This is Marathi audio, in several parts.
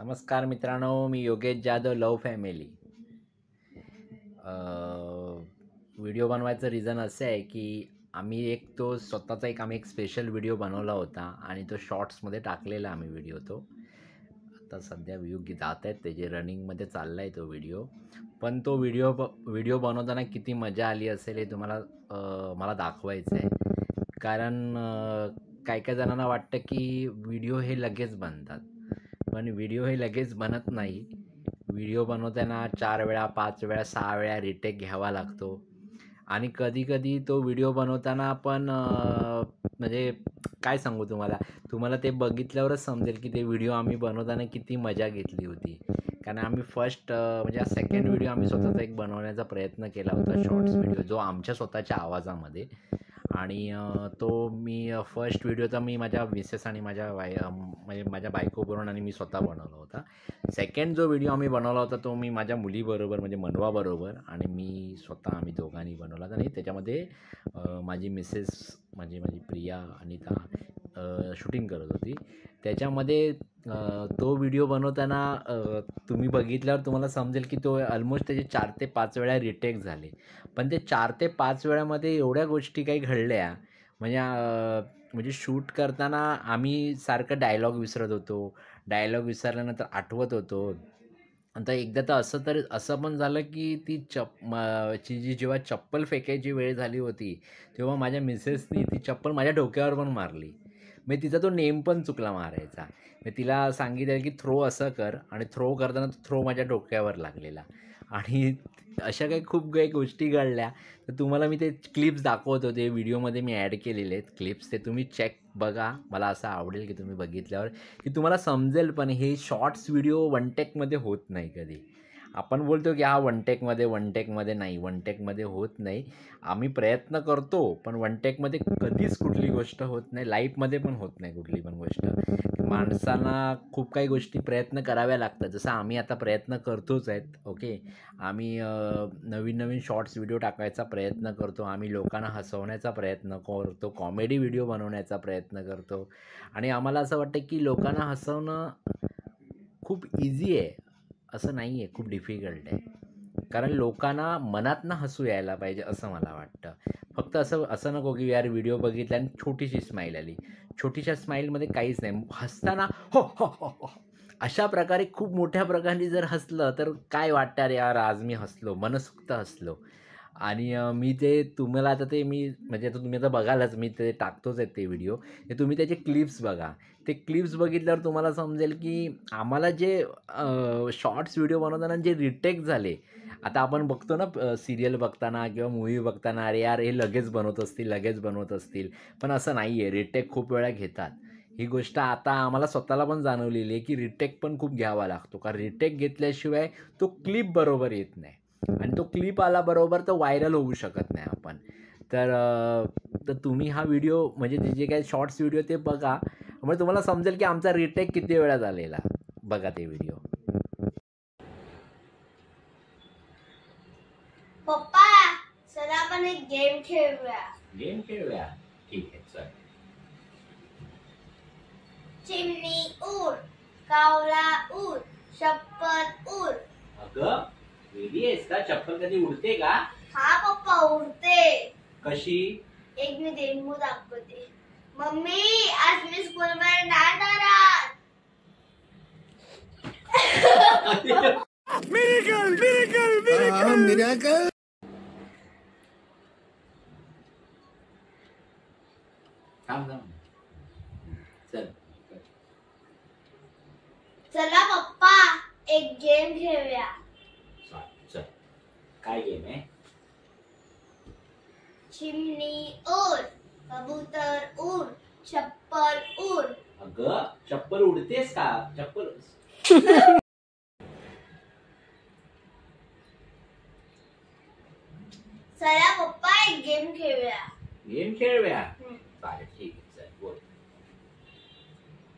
नमस्कार मित्रांनो, मी योगेश जाधव, लव फॅमिली. व्हिडिओ बनवायचं रिझन असं आहे की आम्ही स्वतःचा एक स्पेशल व्हिडिओ बनवला होता आणि तो शॉर्ट्समध्ये टाकलेला आम्ही व्हिडिओ. तो आता सध्या व्ह्यू जात आहेत, त्याचे रनिंगमध्ये चालला आहे तो व्हिडिओ. पण तो व्हिडिओ बनवताना किती मजा आली असेल हे तुम्हाला मला दाखवायचं आहे. कारण काही काही जणांना वाटतं की व्हिडिओ हे लगेच बनतात, पण व्हिडिओ हे लगेच बनत नाही. व्हिडिओ बनवताना 4 वेळा, 5 वेळा, 6 वेळा रिटेक घ्यावा लागतो. आणि कधी-कधी तो व्हिडिओ बनवताना पण म्हणजे काय सांगू तुम्हाला ते बघितल्यावरच समजेल की ते व्हिडिओ आम्ही बनवताना किती मजा घेतली होती. कारण आम्ही म्हणजे सेकंड व्हिडिओ आम्ही स्वतःचा एक बनवण्याचा प्रयत्न केला होता, शॉर्ट्स व्हिडिओ, जो आमच्या स्वतःच्या आवाजामध्ये. आणि तो मी फर्स्ट व्हिडिओ तर मी माझ्या मिसेस आणि म्हणजे माझ्या बायकोबरोबर आणि मी स्वतः बनवला होता. सेकंड जो व्हिडिओ आम्ही बनवला होता तो मी माझ्या मुलीबरोबर म्हणजे मनवाबरोबर आणि मी स्वतः, आम्ही दोघांनी बनवला होता. आणि त्याच्यामध्ये माझी मिसेस माझी प्रिया अनिता शूटिंग करत होती. त्याच्यामध्ये तो व्हिडिओ बनवताना तुम्ही बघितल्यावर तुम्हाला समजेल की तो ऑलमोस्ट त्याचे 4 ते 5 वेळा रिटेक झाले. पण ते 4 ते 5 वेळामध्ये एवढ्या गोष्टी काही घडल्या म्हणजे शूट करताना आम्ही सारखं डायलॉग विसरत होतो. डायलॉग विसरल्यानंतर आठवत होतो. आता एकदा तर असं पण झालं की जेव्हा चप्पल फेकायची वेळ झाली होती, तेव्हा माझ्या मिसेसनी ती चप्पल माझ्या डोक्यावर पण मारली. म्हणजे तिचा तो नेम पण चुकला मारायचा. मी तिला सांगितलं की थ्रो असं कर, आणि थ्रो करताना थ्रो माझ्या डोक्यावर लागलेला. आणि अशा खूप काही गोष्टी घडल्या. तर तुम्हाला मी ते क्लिप्स दाखवत होते, व्हिडिओमध्ये मी ॲड केलेले आहेत क्लिप्स. ते तुम्ही बघा. मला असं आवडेल की तुम्ही बघितल्यावर की तुम्हाला समजेल. पण हे शॉर्ट्स व्हिडिओ वन टेकमध्ये होत नाही कधी. आपण बोलतो की हा वन टेकमध्ये नाही, वन टेकमध्ये होत नाही. आम्ही प्रयत्न करतो, पण वन टेकमध्ये कधीच कुठली गोष्ट होत नाही. लाईफमध्ये पण होत नाही कुठली पण गोष्ट. माणसांना खूप काही गोष्टी प्रयत्न कराव्या लागतात, जसं आम्ही आता प्रयत्न करतोच आहेत. ओके, आम्ही नवीन शॉर्ट्स व्हिडिओ टाकायचा प्रयत्न करतो. आम्ही लोकांना हसवण्याचा प्रयत्न करतो, कॉमेडी व्हिडिओ बनवण्याचा प्रयत्न करतो. आणि आम्हाला असं वाटतं की लोकांना हसवणं खूप इझी आहे, असं नाही आहे, खूप डिफिकल्ट आहे. कारण लोकांना मनातनं हसू यायला पाहिजे असं मला वाटतं. फक्त असं नको की यार व्हिडिओ बघितला आणि छोटीशी स्माईल आली. छोटीशा स्माईलमध्ये काहीच नाही. हसताना हो हो हो हो अशा प्रकारे खूप मोठ्या प्रकारे जर हसलं तर काय वाटतं, अरे यार आज मी हसलो, मनसोक्त हसलो. आणि मी ते तुम्हाला आता ते मी म्हणजे आता तुम्ही आता बघालच, मी ते टाकतोच आहेत ते व्हिडिओ. ते तुम्ही त्याचे क्लिप्स बघा. ते क्लिप्स बघितल्यावर तुम्हाला समजेल की आम्हाला जे शॉर्ट्स व्हिडिओ बनवताना जे रिटेक झाले. आता आपण बघतो ना सीरियल बघताना किंवा मूव्ही बघताना, अरे यार हे लगेच बनवत असतील. पण असं नाही आहे, रिटेक खूप वेळा घेतात. ही गोष्ट आता आम्हाला स्वतःला पण जाणवलेली आहे की रिटेक पण खूप घ्यावा लागतो. कारण रिटेक घेतल्याशिवाय तो क्लिप बरोबर येत नाही. आणि तो क्लिप आला बरोबर तर व्हायरल होऊ शकत नाही आपण. तर तुम्ही हा व्हिडिओ म्हणजे जे काही शॉर्ट्स व्हिडिओ ते बघा. म्हणजे तुम्हाला समजेल की आमचा रिटेक किती वेळा झालेला. बघा ते व्हिडिओ. पप्पा, चला आपण एक गेम खेळूया. ठीक आहे, चल. चिमणी उड, कावळा उड, चप्पल उड. अगं वेडी आहेस का? चप्पल कधी उडते का? हा पप्पा, उडते. कशी? एक मी डेमो दाखवते. मम्मी, आज मी स्कूलमध्ये नाही जाणार. मिरेकल. चल. चला पप्पा, एक गेम खेळूया. चल. काय गेम आहे? चिमणी उड, कबूतर उड, चप्पल उड. अगं चप्पल उडतेस का? चप्पल चला पप्पा, एक गेम खेळूया. चालेल, ठीक आहे, चल बोल.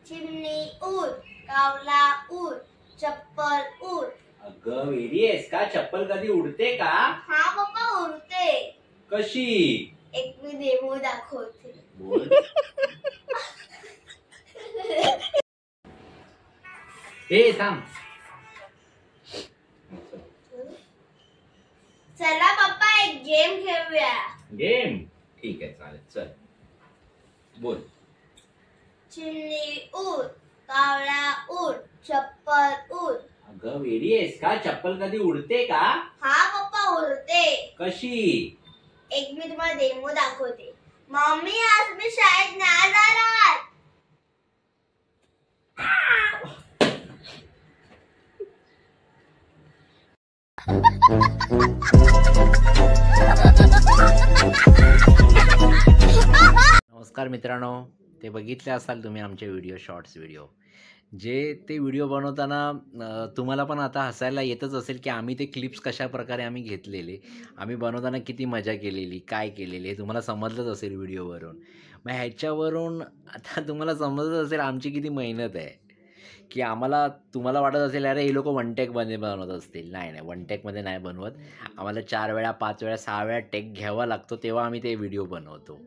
चिमणी उड, कावळा उड, चप्पल उड. अगं वेडी आहेस का? चप्पल कधी उडते का? हा पप्पा, उडते. कशी? एक मी डेमो दाखवते. बोल. हे थांब. चला पप्पा एक गेम खेळूया. गेम ठीक आहे चालेल चल बोल. चिमणी उड, कावळा उड, चप्पल उड. अगं वेडी आहेस का? चप्पल कधी उडते का? हा पप्पा उडते. कशी? एक मी तुम्हाला डेमो दाखवते. मम्मी आज मी शाळेत नाही जाणार. नमस्कार मित्रांनो, ते बघितले असाल तुम्ही आमचे व्हिडिओ, शॉर्ट्स व्हिडिओ. जे ते व्हिडिओ बनवताना तुम्हाला पण आता हसायला येतच असेल की आम्ही ते क्लिप्स कशा प्रकारे आम्ही घेतलेले, आम्ही बनवताना किती मजा केलेली, काय केलेली हे तुम्हाला समजलंच असेल व्हिडिओवरून. मग ह्याच्यावरून आता तुम्हाला समजत असेल आमची किती मेहनत आहे, की तुम्हाला वाटत असेल अरे हे लोकं वन टेकमध्ये बनवत असतील. नाही नाही, वन टेकमध्ये नाही बनवत. आम्हाला 4 वेळा, 5 वेळा, 6 वेळा टेक घ्यावा लागतो, तेव्हा आम्ही ते व्हिडिओ बनवतो.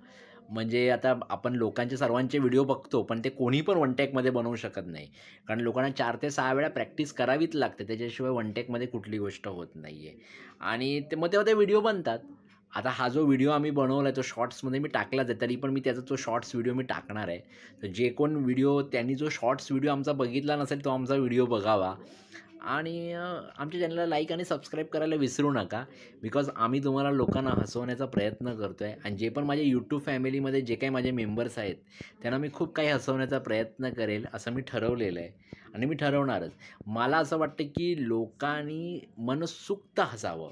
म्हणजे आता आपण लोकांचे सर्वांचे व्हिडिओ बघतो, पण ते कोणी पण वन टेकमध्ये बनवू शकत नाही. कारण लोकांना 4 ते 6 वेळा प्रॅक्टिस करावीच लागते. त्याच्याशिवाय वन टेकमध्ये कुठली गोष्ट होत नाही आहे. आणि मग तेव्हा ते व्हिडिओ बनतात. आता हा जो व्हिडिओ आम्ही बनवला आहे तो शॉर्ट्समध्ये मी टाकलाच आहे, तरी पण मी त्याचा तो शॉर्ट्स व्हिडिओ मी टाकणार आहे. तर जे कोण त्यांनी जो शॉर्ट्स व्हिडिओ आमचा बघितला नसेल तो आमचा व्हिडिओ बघावा. आणि आमच्या चॅनलला लाईक आणि सबस्क्राईब करायला विसरू नका. बिकॉज आम्ही तुम्हाला लोकांना हसवण्याचा प्रयत्न करतो आहे. आणि जे पण माझे यूट्यूब फॅमिलीमध्ये जे काही माझे मेंबर्स आहेत त्यांना मी खूप काही हसवण्याचा प्रयत्न करेल असं मी ठरवलेलं आहे आणि मी ठरवणारच. मला असं वाटतं की लोकांनी मनसोक्त हसावं.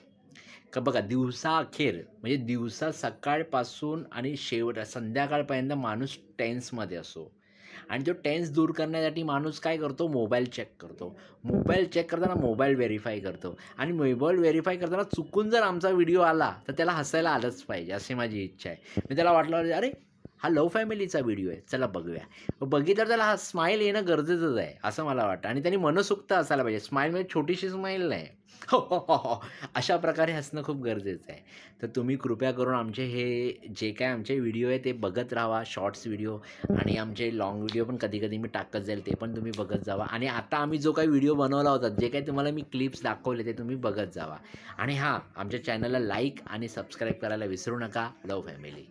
का बघा, दिवसाअखेर म्हणजे दिवसा सकाळपासून आणि संध्याकाळपर्यंत माणूस टेन्समध्ये असो. आणि तो टेन्स दूर करण्यासाठी माणूस काय करतो? मोबाईल चेक करतो. मोबाईल चेक करताना मोबाईल व्हेरीफाय करतो. आणि मोबाईल व्हेरीफाय करताना चुकून जर आमचा व्हिडिओ आला तर त्याला हसायला आलंच पाहिजे अशी माझी इच्छा आहे. मी त्याला वाटलं अरे हा लव्ह फॅमिलीचा व्हिडिओ आहे, चला बघूया. बघितलं त्याला हा स्माईल येणं गरजेचंच आहे असं मला वाटतं. आणि त्यांनी मनसोक्त असायला पाहिजे. स्माईल म्हणजे छोटीशी स्माईल नाही, हो हो हो हो अशा प्रकारे हसणं खूप गरजेचं आहे. तर तुम्ही कृपया करून आमचे हे जे काय आमचे व्हिडिओ आहे ते बघत राहा, शॉर्ट्स व्हिडिओ. आणि आमचे लाँग व्हिडिओ पण कधी कधी मी टाकत जाईल, ते पण तुम्ही बघत जावा. आणि आता आम्ही जो काही व्हिडिओ बनवला होता, जे काही तुम्हाला मी क्लिप्स दाखवले ते तुम्ही बघत जावा. आणि हां, आमच्या चॅनलला लाईक आणि सबस्क्राईब करायला विसरू नका. Love family.